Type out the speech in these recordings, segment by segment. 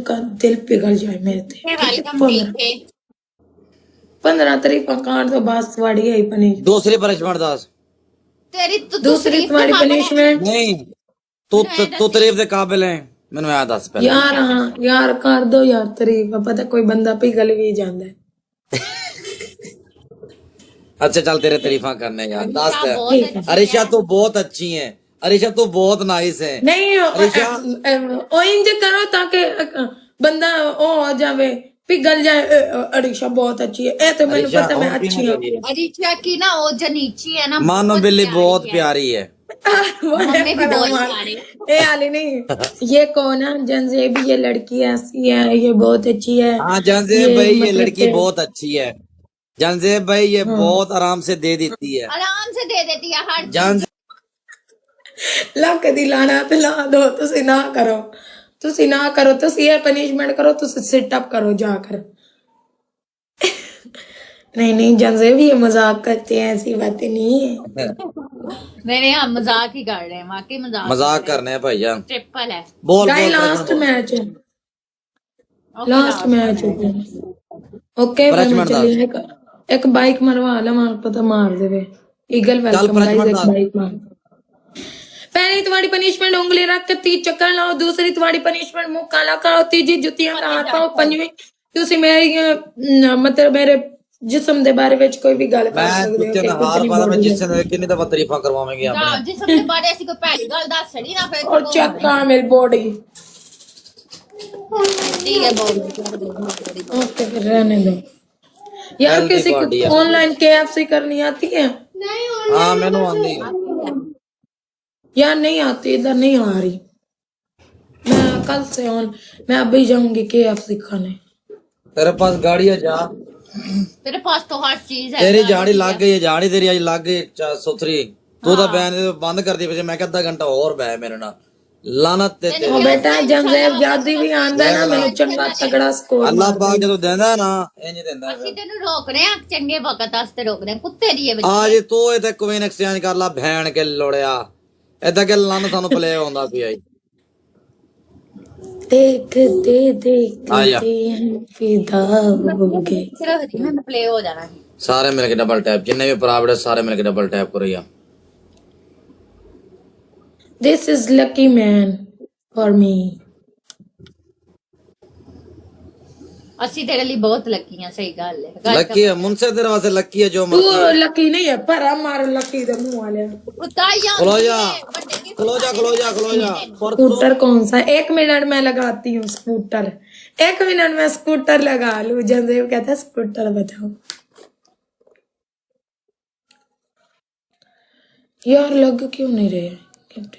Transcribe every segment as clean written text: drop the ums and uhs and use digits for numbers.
का दिल पिघल जाए मेरे ते। वेलकम ठीक है 15 तारीफा काट दो बस थोड़ी है पनिश दूसरी पनिशमेंट दस तेरी दूसरी तुम्हारी पनिशमेंट नहीं तू तारीफ दे काबिल है मैंने याद दस पहले यार हाँ यार कर दो यार तारीफ पता कोई बंदा पिघल भी जाता है अच्छा चल तेरे तारीफा करने यार दस ठीक है अरिशा तू बहुत अच्छी है अरिशा तू बहुत नाइस है नहीं इंज करो ताकि बंदा ओ हो जावे पिघल जाए अरिशा बहुत अच्छी है ए तो मैंने अरिशा पता मैं और अच्छी हूँ अरिशा की ना वो जो नीची है ना मानो बिल्ली बहुत प्यारी है मम्मी भी बहुत प्यारी है ए आली नहीं ये कौन है जनजेब ये लड़की ऐसी है ये बहुत अच्छी है हाँ जनजेब भाई ये मतलब लड़की कि- बहुत अच्छी है जनजेब भाई ये बहुत आराम से दे देती है आराम से दे देती है हर जान ਲੱਕ ਦੀ ਲਾਣਾ ਤੇ ਲਾ ਦੋ ਤੁਸੀਂ ਨਾ ਕਰੋ ਤੁਸੀਂ ਇਹ ਪਨਿਸ਼ਮੈਂਟ ਕਰੋ ਤੁਸੀਂ ਸਿਟ ਅਪ करो जाकर नहीं जनसे भी ये मजाक करते हैं ऐसी बातें नहीं है नहीं हम मजाक ही कर रहे हैं वाकई मजाक करने हैं भाईजान ट्रिपल है बोल गाइस बोल लास्ट मैच ओके Punishment चलिए एक बाइक मरवा ला मार पता मार देवे ईगल वेलकम गाइस एक बाइक मार पहली तुम्हारी पनिशमेंट उंगली रख के 30 चक्कर लाओ दूसरी तुम्हारी पनिशमेंट मुंह काला करो तीसरी जुतियां हाथ पाओ पंजवीं ਤੁਸੀਂ ਮੇਰੀ ਮਤਲਬ ਮੇਰੇ जिस्म दे बारे में कोई भी गल कर मैं सकते कुत्ते ना हार पाला मैं जिससे ने कितनी दफा तारीफा करवावेंगे आपने जिस अपने बारे ऐसी कोई पहली गल दस छड़ी ना फिर और चेक कर मेरी बॉडी ठीक है बहुत ओके फिर रहने दो यार Healthy किसी body है। को ऑनलाइन केएफसी करनी आती है हाँ मैंने आंदी यार नहीं आती इधर नहीं आ रही मैं कल से मैं अभी जाऊंगी केएफसी खाने तेरे पास गाड़ी है जा तेरे पास तो हर चीज है तेरी झाड़ी लग गई है झाड़ी तेरी आज लग गई सुथरी तू तो बैन बंद कर दी मैं क्या 10 घंटा और बह मेरे ना लानत ते ओ बेटा जनजेब जादी भी आंदा है ना मैंने चंगा तगड़ा स्कोर अल्लाह पाक जो देंदा है ना इंज देंदा है ਅਸੀਂ ਤੈਨੂੰ ਰੋਕ ਰਹੇ ਆ ਚੰਗੇ ਵਕਤ ਵਾਸਤੇ ਰੋਕ ਰਹੇ ਆ ਕੁੱਤੇ ਦੀ ਇਹ आज तू इते क्वीन एक्सचेंज कर ला भैन के लोड़िया इदा के लन सानू प्ले होंदा पिया देखते आजा। देखते हम फिदा हो गए ਸਿਰਫ ਮੈਂ ਪਲੇ ਹੋ ਜਾਣਾ ਸੀ सारे मिलके डबल टैप जिन्ने भी प्राइवेट सारे मिलके डबल टैप करो या This is lucky man for me. ਅਸੀਂ ਤੇਰੇ ਲਈ ਬਹੁਤ ਲੱਕੀ ਆ ਸਹੀ ਗੱਲ ਹੈ लकी है मुनसे तेरे वास्ते लकी है जो तू मर्जी लकी नहीं है पर हमारा लकी द मुंह वाले ਉਤਾਈਆਂ खलो जा खलो जा खलो जा खलो जा परसों स्कूटर कौन सा 1 मिनट में लगाती हूँ स्कूटर 1 मिनट में स्कूटर लगा लूं जनदेव कहता है स्कूटर बताओ यार लग क्यों नहीं रहे गिफ्ट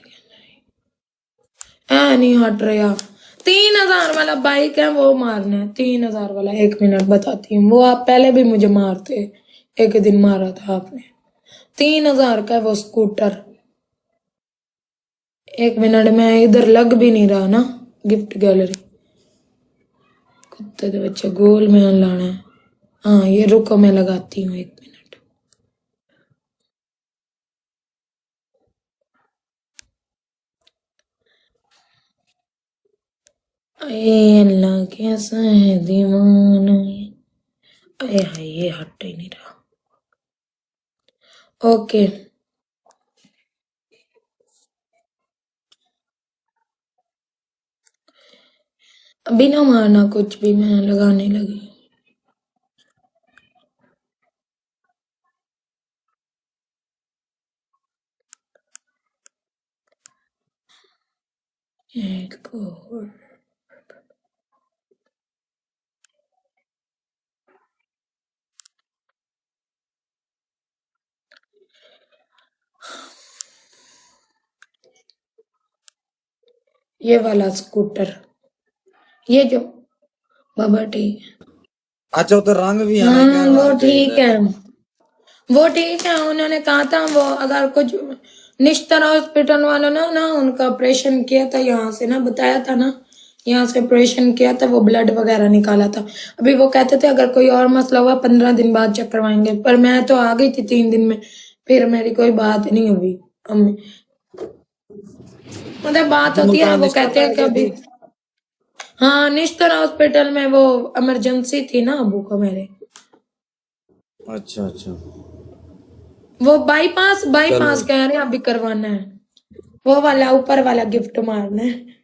नहीं हट रहा 3000 वाला बाइक है वो मारना है 3000 वाला 1 मिनट बताती हूँ वो आप पहले भी मुझे मारते एक दिन मारा था आपने 3000 का है वो स्कूटर 1 मिनट में इधर लग भी नहीं रहा ना गिफ्ट गैलरी कुत्ते के बच्चे गोल में लाना है हाँ ये रुको मैं लगाती हूँ 1 मिनट अल्लाह कैसा है दीवाना अरे हाय ये हट ही नहीं रहा ओके बिना मारना कुछ भी मैं लगाने लगी एक और ये वाला स्कूटर ये जो बाबा ठीक है अच्छा तो रंग भी है हाँ वो ठीक है उन्होंने कहा था वो अगर कुछ निश्तर हॉस्पिटल वालों ने ना उनका ऑपरेशन किया था यहाँ से ना बताया था ना यहाँ से ऑपरेशन किया था वो ब्लड वगैरह निकाला था अभी वो कहते थे अगर कोई और मसला हुआ 15 दिन बाद चेक करवाएंगे पर मैं तो आ गई थी 3 दिन में फिर मेरी कोई बात नहीं हुई अम्मी मतलब बात होती है वो कहते हैं कि अभी हाँ, निश्तर हॉस्पिटल में वो इमरजेंसी थी ना अबू को मेरे, अच्छा अच्छा। वो बाईपास कह रहे हैं अभी करवाना है, वो वाला ऊपर वाला गिफ्ट मारना है।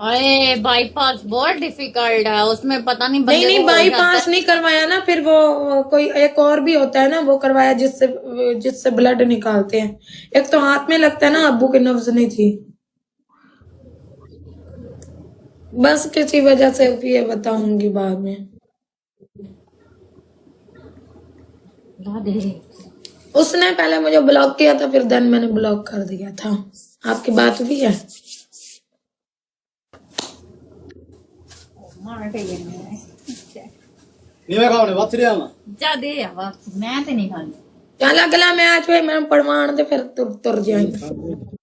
अरे बाईपास बहुत डिफिकल्ट है, उसमें पता नहीं बंदे नहीं को हो जाता बाईपास नहीं करवाया ना, फिर वो कोई एक और भी होता है ना, वो करवाया जिससे ब्लड निकालते हैं। एक तो हाथ में लगता है ना, अब्बू के नब्ज नहीं थी, बस किसी वजह से ये बताऊंगी बाद में। ला दे। उसने पहले मुझे ब्लॉक किया था, फिर देन मैंने ब्लॉक कर दिया था। आपकी बात हुई है? मार के ये नहीं नीवे खाओ ने वापस लिया मैं जा दे वापस, मैं तो नहीं खानी। चल अगला मैच में मैं पढ़वान दे, फिर तुर जाएंगे।